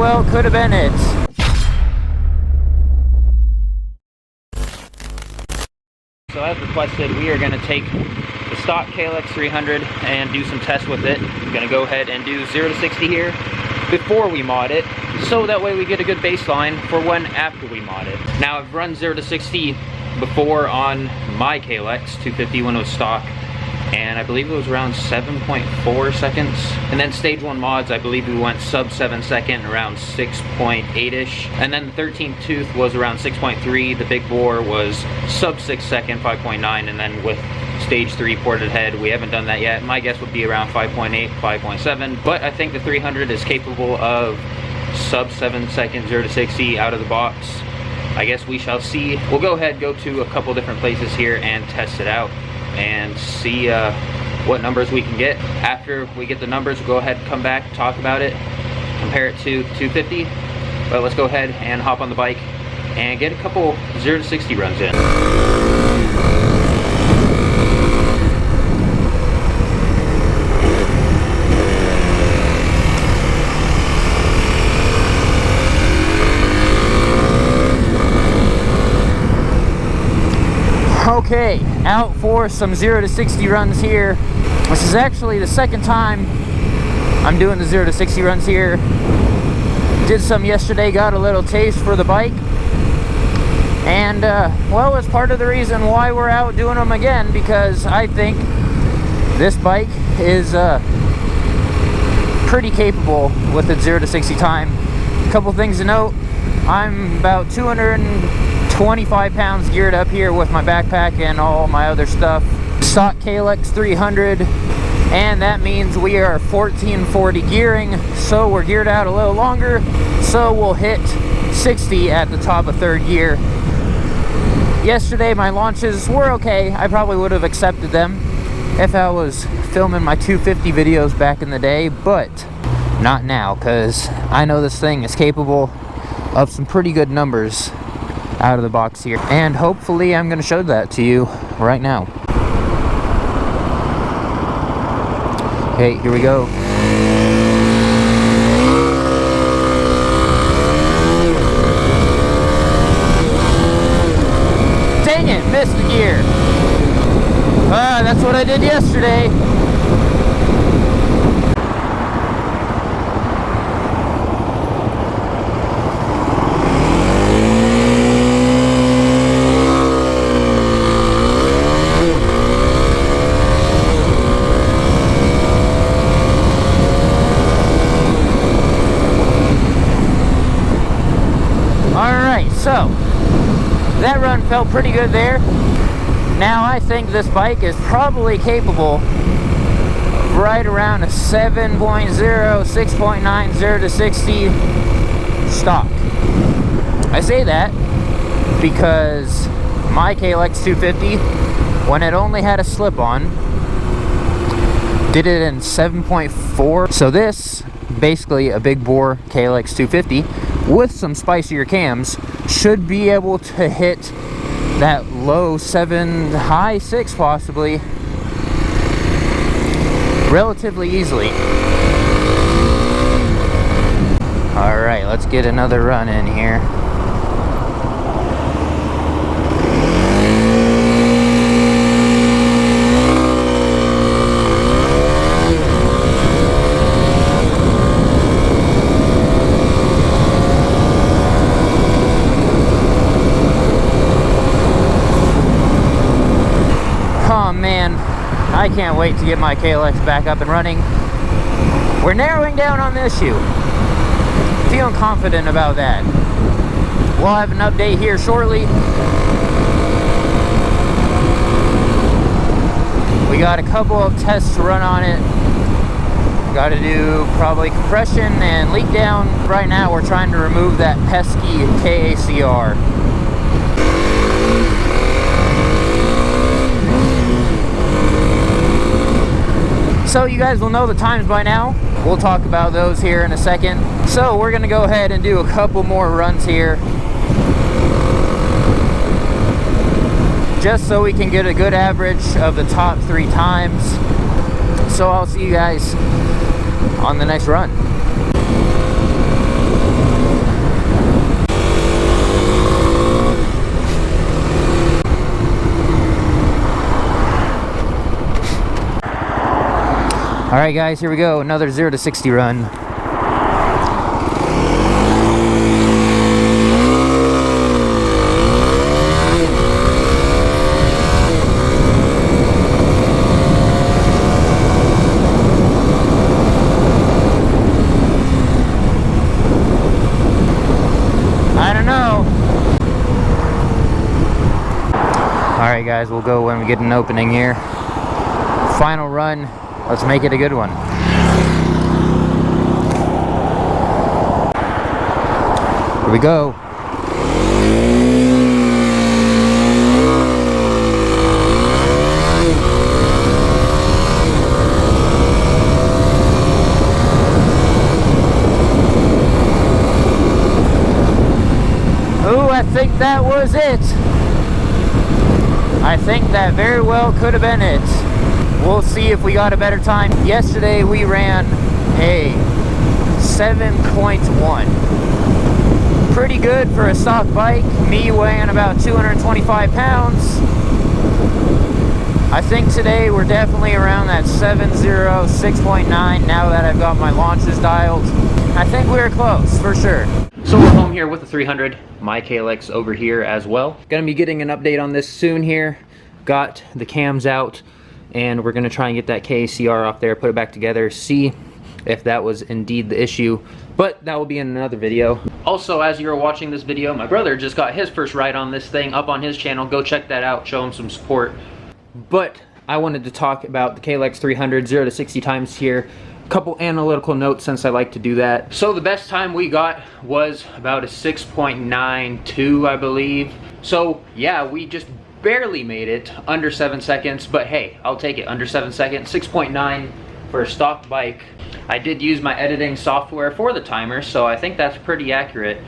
well could have been it. So as requested, we are going to take the stock KLX300 and do some tests with it. I'm going to go ahead and do 0 to 60 here before we mod it, so that way we get a good baseline for when after we mod it. Now, I've run 0 to 60 before on my KLX250 when it was stock, and I believe it was around 7.4 seconds. And then stage 1 mods, I believe we went sub 7 second, around 6.8-ish. And then the 13th tooth was around 6.3. The big bore was sub 6 second, 5.9. And then with stage 3 ported head, we haven't done that yet. My guess would be around 5.8, 5.7. But I think the 300 is capable of sub 7 second 0 to 60 out of the box. I guess we shall see. We'll go ahead, go to a couple different places here and test it out and see what numbers we can get. After we get the numbers, we'll go ahead and come back, talk about it, compare it to 250. But let's go ahead and hop on the bike and get a couple 0 to 60 runs in. Okay, out for some 0 to 60 runs here. This is actually the second time I'm doing the 0 to 60 runs here. Did some yesterday, got a little taste for the bike. And, well, it's part of the reason why we're out doing them again, because I think this bike is pretty capable with its 0 to 60 time. A couple things to note. I'm about 225 pounds geared up here with my backpack and all my other stuff. Stock KLX300, and that means we are 1440 gearing, so we're geared out a little longer, so we'll hit 60 at the top of 3rd gear. Yesterday my launches were okay. I probably would have accepted them if I was filming my 250 videos back in the day, but not now, because I know this thing is capable of some pretty good numbers out of the box here, and hopefully I'm going to show that to you right now. Okay, here we go. Dang it, missed the gear. That's what I did yesterday. So, that run felt pretty good there. Now I think this bike is probably capable of right around a 7.0, 6.9, 0 to 60 stock. I say that because my KLX250, when it only had a slip-on, did it in 7.4. So this, basically a big bore KLX250 with some spicier cams, should be able to hit that low 7, high 6 possibly, relatively easily. Alright, let's get another run in here. I can't wait to get my KLX back up and running. We're narrowing down on the issue. Feeling confident about that. We'll have an update here shortly. We got a couple of tests to run on it. Got to do probably compression and leak down. Right now we're trying to remove that pesky KACR. So you guys will know the times by now. We'll talk about those here in a second. So we're gonna go ahead and do a couple more runs here, just so we can get a good average of the top 3 times. So I'll see you guys on the next run. Alright guys, here we go, another 0 to 60 run. I don't know. Alright guys, we'll go when we get an opening here. Final run. Let's make it a good one. Here we go. Ooh, I think that was it. I think that very well could have been it. We'll see if we got a better time. Yesterday we ran a 7.1. Pretty good for a stock bike. Me weighing about 225 pounds. I think today we're definitely around that 7.0, 6.9 now that I've got my launches dialed. I think we're close, for sure. So we're home here with the 300, my KLX over here as well. Gonna be getting an update on this soon here. Got the cams out, and we're gonna try and get that KCR off there, put it back together, see if that was indeed the issue. But that will be in another video. Also, as you're watching this video, my brother just got his first ride on this thing up on his channel. Go check that out, show him some support. But I wanted to talk about the KLX300 0 to 60 times here. Couple analytical notes since I like to do that. So the best time we got was about a 6.92, I believe. So yeah, we just barely made it under 7 seconds, but hey, I'll take it. Under 7 seconds. 6.9 for a stock bike. I did use my editing software for the timer, so I think that's pretty accurate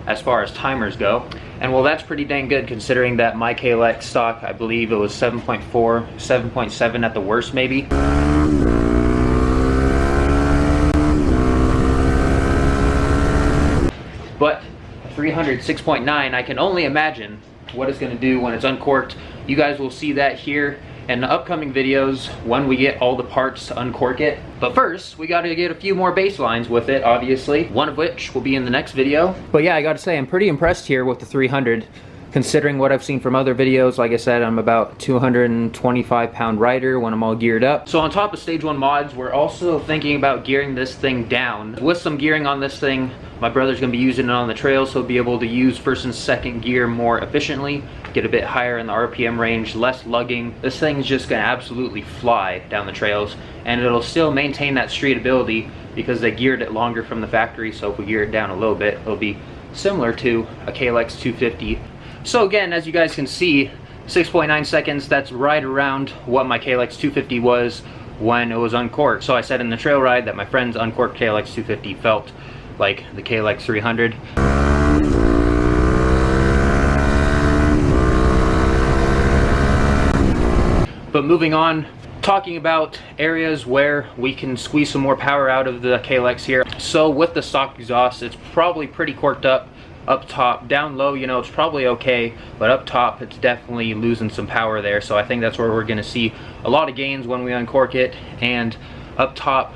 as far as timers go. And well, that's pretty dang good considering that my KLX stock, I believe it was 7.4, 7.7 at the worst maybe. But 300 6.9, I can only imagine what it's going to do when it's uncorked. You guys will see that here in the upcoming videos when we get all the parts to uncork it. But first, we got to get a few more baselines with it, obviously, one of which will be in the next video. But yeah, I got to say, I'm pretty impressed here with the 300, considering what I've seen from other videos. Like I said, I'm about 225 pound rider when I'm all geared up. So on top of stage 1 mods, we're also thinking about gearing this thing down. With some gearing on this thing, my brother's gonna be using it on the trail, so he'll be able to use first and second gear more efficiently, get a bit higher in the RPM range, less lugging. This thing's just gonna absolutely fly down the trails, and it'll still maintain that street ability because they geared it longer from the factory. So if we gear it down a little bit, it'll be similar to a KLX 250. So again, as you guys can see, 6.9 seconds, that's right around what my KLX 250 was when it was uncorked. So I said in the trail ride that my friend's uncorked KLX 250 felt like the KLX 300. But moving on, talking about areas where we can squeeze some more power out of the KLX here. So with the stock exhaust, it's probably pretty corked up top. Down low, you know, it's probably okay, but up top it's definitely losing some power there. So I think that's where we're going to see a lot of gains when we uncork it. And up top,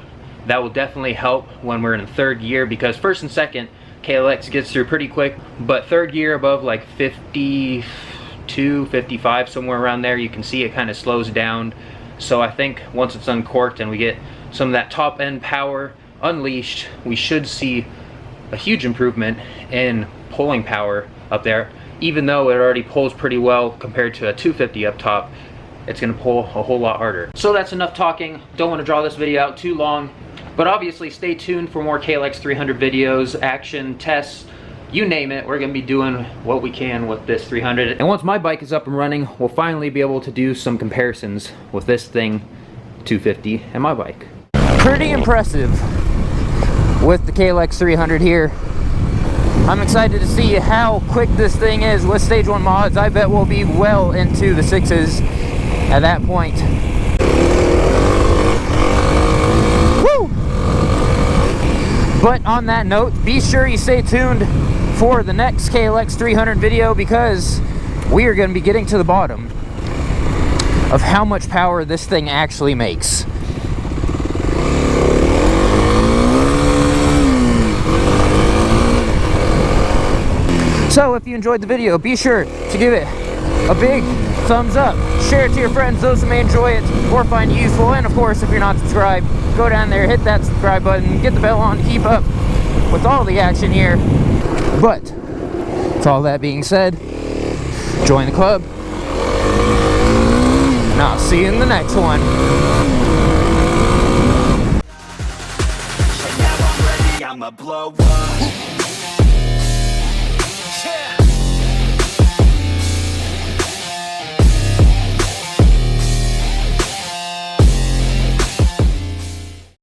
that will definitely help when we're in third gear, because first and second KLX gets through pretty quick, but third gear above like 52, 55, somewhere around there, you can see it kind of slows down. So I think once it's uncorked and we get some of that top end power unleashed, we should see a huge improvement in pulling power up there. Even though it already pulls pretty well compared to a 250 up top, it's going to pull a whole lot harder. So that's enough talking. Don't want to draw this video out too long, but obviously stay tuned for more KLX 300 videos, action, tests, you name it. We're going to be doing what we can with this 300. And once my bike is up and running, we'll finally be able to do some comparisons with this thing, 250, and my bike. Pretty impressive with the KLX 300 here. I'm excited to see how quick this thing is with stage 1 mods. I bet we'll be well into the 6s at that point. Woo! But on that note, be sure you stay tuned for the next KLX 300 video, because we are going to be getting to the bottom of how much power this thing actually makes. So if you enjoyed the video, be sure to give it a big thumbs up. Share it to your friends, those who may enjoy it or find it useful. And of course, if you're not subscribed, go down there, hit that subscribe button, get the bell on to keep up with all the action here. But with all that being said, join the club, and I'll see you in the next one. I'ma blow up. Yeah.